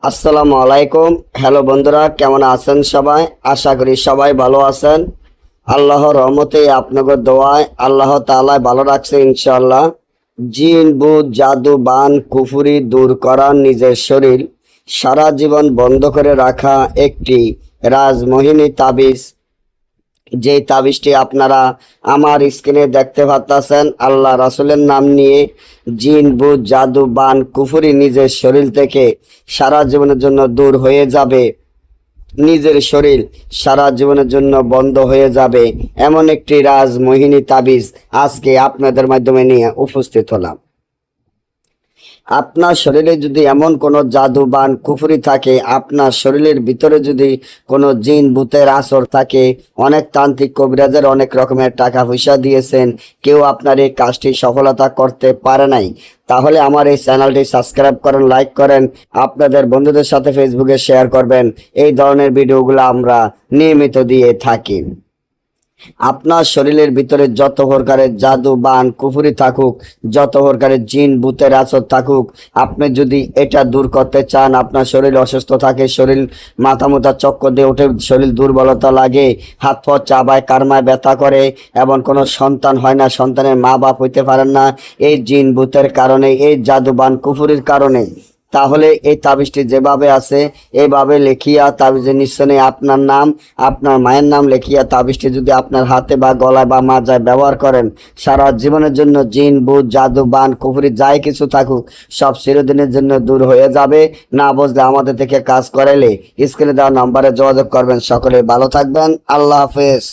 আসসালামু আলাইকুম। হ্যালো বন্ধুরা, কেমন আছেন সবাই? আশা করি সবাই ভালো আছেন। আল্লাহর রহমতে আপনাদের দোয়ায় আল্লাহ তাআলা ভালো রাখছে ইনশাআল্লাহ। জিন ভূত জাদু বান কুফুরি দূর করা নিজের শরীর সারা জীবন বন্ধ করে রাখা একটি রাজমোহিনী তাবিজ, যে তাবিজটি আপনারা আমার স্ক্রিনে দেখতে পাচ্ছেন। আল্লাহ রাসূলের নাম নিয়ে জিন ভূত জাদু বান কুফরি নিজের শরীর থেকে সারা জীবনের জন্য দূর হয়ে যাবে, নিজের শরীর সারা জীবনের জন্য বন্ধ হয়ে যাবে, এমন একটি রাজমোহিনী তাবিজ আজকে আপনাদের মাধ্যমে নিয়ে উপস্থিত হলাম। আপনার শরীরে যদি এমন কোনো জাদু বান কুফরি থাকে, আপনার শরীরের ভিতরে যদি কোনো জিন ভূতের আসর থাকে, অনেক তান্ত্রিক কবিরাজের অনেক রকমের টাকা পয়সা দিয়েছেন, কেউ আপনার এই কাজটি সফলতা করতে পারে নাই, তাহলে আমার এই চ্যানেলটি সাবস্ক্রাইব করেন, লাইক করেন, আপনাদের বন্ধুদের সাথে ফেসবুকে শেয়ার করবেন। এই ধরনের ভিডিওগুলো আমরা নিয়মিত দিয়ে থাকি। আপনার শরীরের ভিতরে যত প্রকারের জাদু বান কুফরি থাকুক, যত প্রকারের জিন ভূতের আসর থাকুক, আপনি যদি এটা দূর করতে চান, আপনার শরীর অসুস্থ থাকে, শরীর মাথা মুথা চক্কর দিয়ে ওঠে, শরীর দুর্বলতা লাগে, হাত পা চাবায় কারমায় ব্যথা করে, এবং কোনো সন্তান হয় না, সন্তানের মা বাপ হইতে পারেন না, এই জিন ভূতের কারণে, এই জাদু বান কুফরির কারণে, তাহলে এই তাবিজটি যেভাবে আছে এইভাবে লেখিয়া তাবিজের নিঃসনে আপনার নাম, আপনার মায়ের নাম লেখিয়া তাবিজটি যদি আপনার হাতে বা গলায় বা মাজায় ব্যবহার করেন, সারা জীবনের জন্য জিন ভূত জাদু বান কুফরি যাই কিছু থাকুক সব চিরদিনের জন্য দূর হয়ে যাবে। না বুঝলে আমাদের থেকে কাজ করাইলে স্ক্রিনে দেওয়া নম্বরে যোগাযোগ করবেন। সকলে ভালো থাকবেন। আল্লাহ হাফেজ।